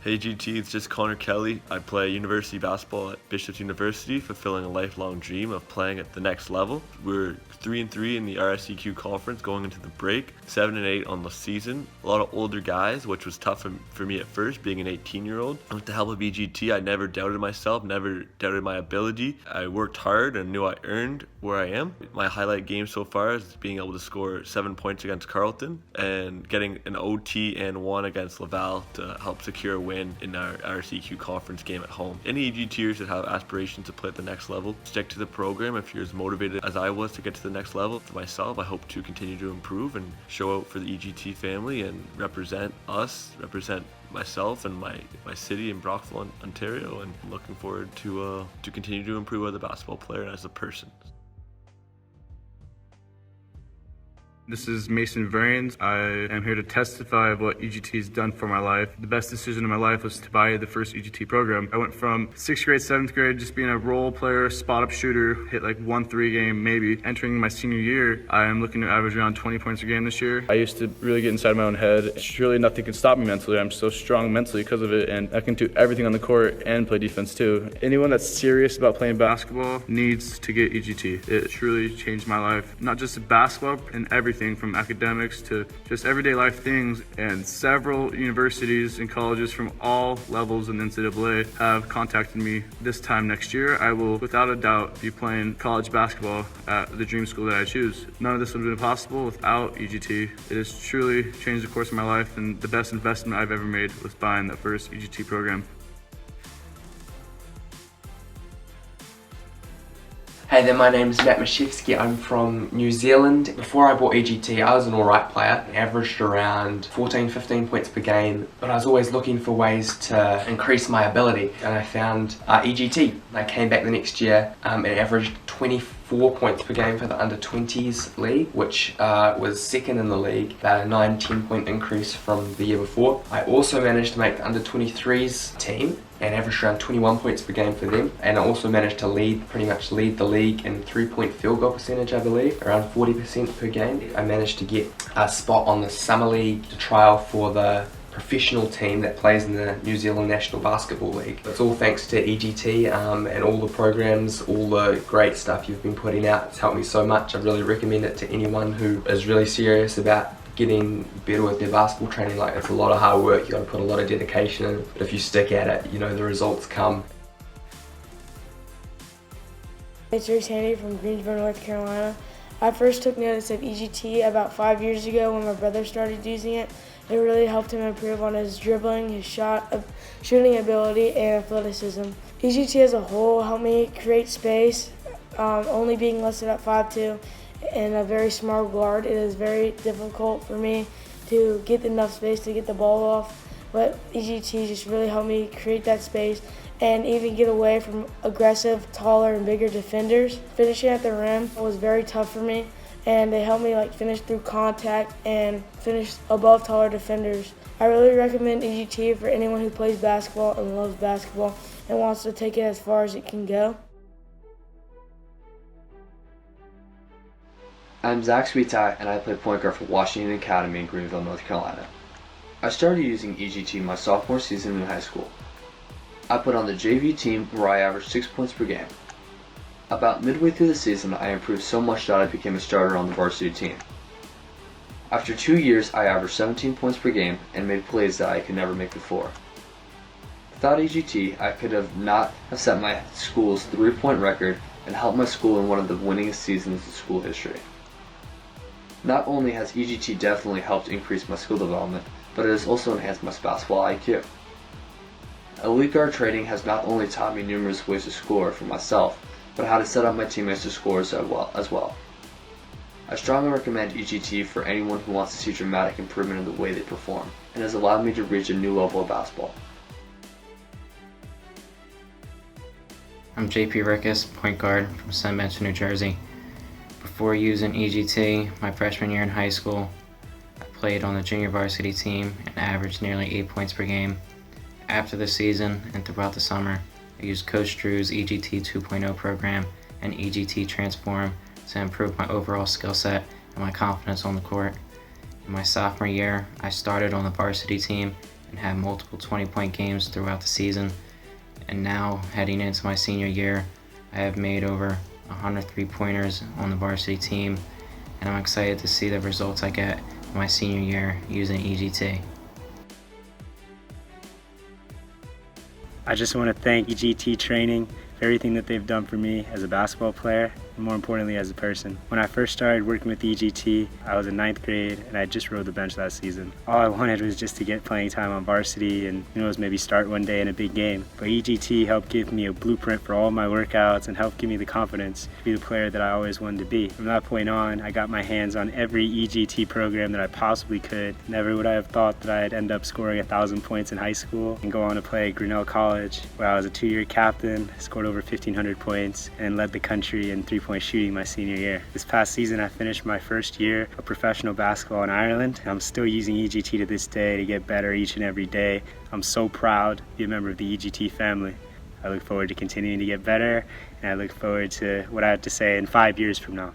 Hey GT, it's just Connor Kelly. I play university basketball at Bishop's University, fulfilling a lifelong dream of playing at the next level. We're 3-3 in the RICQ conference going into the break, 7-8 on the season. A lot of older guys, which was tough for me at first, being an 18-year-old. With the help of EGT, I never doubted myself, never doubted my ability. I worked hard and knew I earned where I am. My highlight game so far is being able to score 7 points against Carleton and getting an OT and 1 against Laval to help secure a win in our RCQ conference game at home. Any EGTers that have aspirations to play at the next level, stick to the program. If you're as motivated as I was to get to the next level, for myself, I hope to continue to improve and show out for the EGT family and represent us, represent myself and my city in Brockville, Ontario, and I'm looking forward to continue to improve as a basketball player and as a person. This is Mason VRANES. I am here to testify of what EGT has done for my life. The best decision of my life was to buy the first EGT program. I went from 6th grade, 7th grade, just being a role player, spot-up shooter, hit like 1-3 game maybe. Entering my senior year, I am looking to average around 20 points a game this year. I used to really get inside my own head. Surely nothing can stop me mentally. I'm so strong mentally because of it, and I can do everything on the court and play defense too. Anyone that's serious about playing basketball needs to get EGT. It truly changed my life, not just basketball and everything from academics to just everyday life things, and several universities and colleges from all levels in the NCAA have contacted me. This time next year, I will without a doubt be playing college basketball at the dream school that I choose. None of this would have been possible without EGT. It has truly changed the course of my life, and the best investment I've ever made was buying that first EGT program. Hey there, my name's MISCHEWSKI. I'm from New Zealand. Before I bought EGT, I was an alright player, averaged around 14-15 points per game, but I was always looking for ways to increase my ability, and I found EGT. I came back the next year and averaged 24 points per game for the under-20s league, which was second in the league, about a 9-10 point increase from the year before. I also managed to make the under-23s team and averaged around 21 points per game for them, and I also managed to pretty much lead the league in 3-point field goal percentage, I believe, around 40% per game. I managed to get a spot on the summer league to trial for the professional team that plays in the New Zealand National Basketball League. It's all thanks to EGT and all the programs, all the great stuff you've been putting out. It's helped me so much. I really recommend it to anyone who is really serious about getting better with their basketball training. Like, it's a lot of hard work, you got to put a lot of dedication in, but if you stick at it, you know the results come. It's Handy from Greensboro, North Carolina. I first took notice of EGT about 5 years ago when my brother started using it. It really helped him improve on his dribbling, his shooting ability, and athleticism. EGT as a whole helped me create space, only being listed at 5'2", and a very small guard. It is very difficult for me to get enough space to get the ball off, but EGT just really helped me create that space and even get away from aggressive, taller, and bigger defenders. Finishing at the rim was very tough for me, and they helped me finish through contact and finish above taller defenders. I really recommend EGT for anyone who plays basketball and loves basketball and wants to take it as far as it can go. I'm SWETYE, and I play point guard for Washington Academy in Greenville, North Carolina. I started using EGT my sophomore season in high school. I put on the JV team where I averaged 6 points per game. About midway through the season, I improved so much that I became a starter on the varsity team. After 2 years, I averaged 17 points per game and made plays that I could never make before. Without EGT, I could not have set my school's 3-point record and helped my school in one of the winningest seasons in school history. Not only has EGT definitely helped increase my skill development, but it has also enhanced my basketball IQ. Elite guard training has not only taught me numerous ways to score for myself, but how to set up my teammates to score as well. I strongly recommend EGT for anyone who wants to see dramatic improvement in the way they perform, and has allowed me to reach a new level of basketball. I'm JP RICKUS, point guard from Sunbelt, New Jersey. Before using EGT, my freshman year in high school, I played on the junior varsity team and averaged nearly 8 points per game. After the season and throughout the summer, I used Coach Drew's EGT 2.0 program and EGT Transform to improve my overall skill set and my confidence on the court. In my sophomore year, I started on the varsity team and have multiple 20-point games throughout the season. And now, heading into my senior year, I have made over 100 3-pointers on the varsity team, and I'm excited to see the results I get in my senior year using EGT. I just want to thank EGT training for everything that they've done for me as a basketball player, and more importantly as a person. When I first started working with EGT, I was in 9th grade and I just rode the bench that season. All I wanted was just to get playing time on varsity and maybe start one day in a big game. But EGT helped give me a blueprint for all my workouts and helped give me the confidence to be the player that I always wanted to be. From that point on, I got my hands on every EGT program that I possibly could. Never would I have thought that I'd end up scoring 1,000 points in high school and go on to play at Grinnell College, where I was a 2-year captain, scored over 1,500 points, and led the country in 3-point shooting my senior year. This past season, I finished my first year of professional basketball in Ireland. I'm still using EGT to this day to get better each and every day. I'm so proud to be a member of the EGT family. I look forward to continuing to get better, and I look forward to what I have to say in 5 years from now.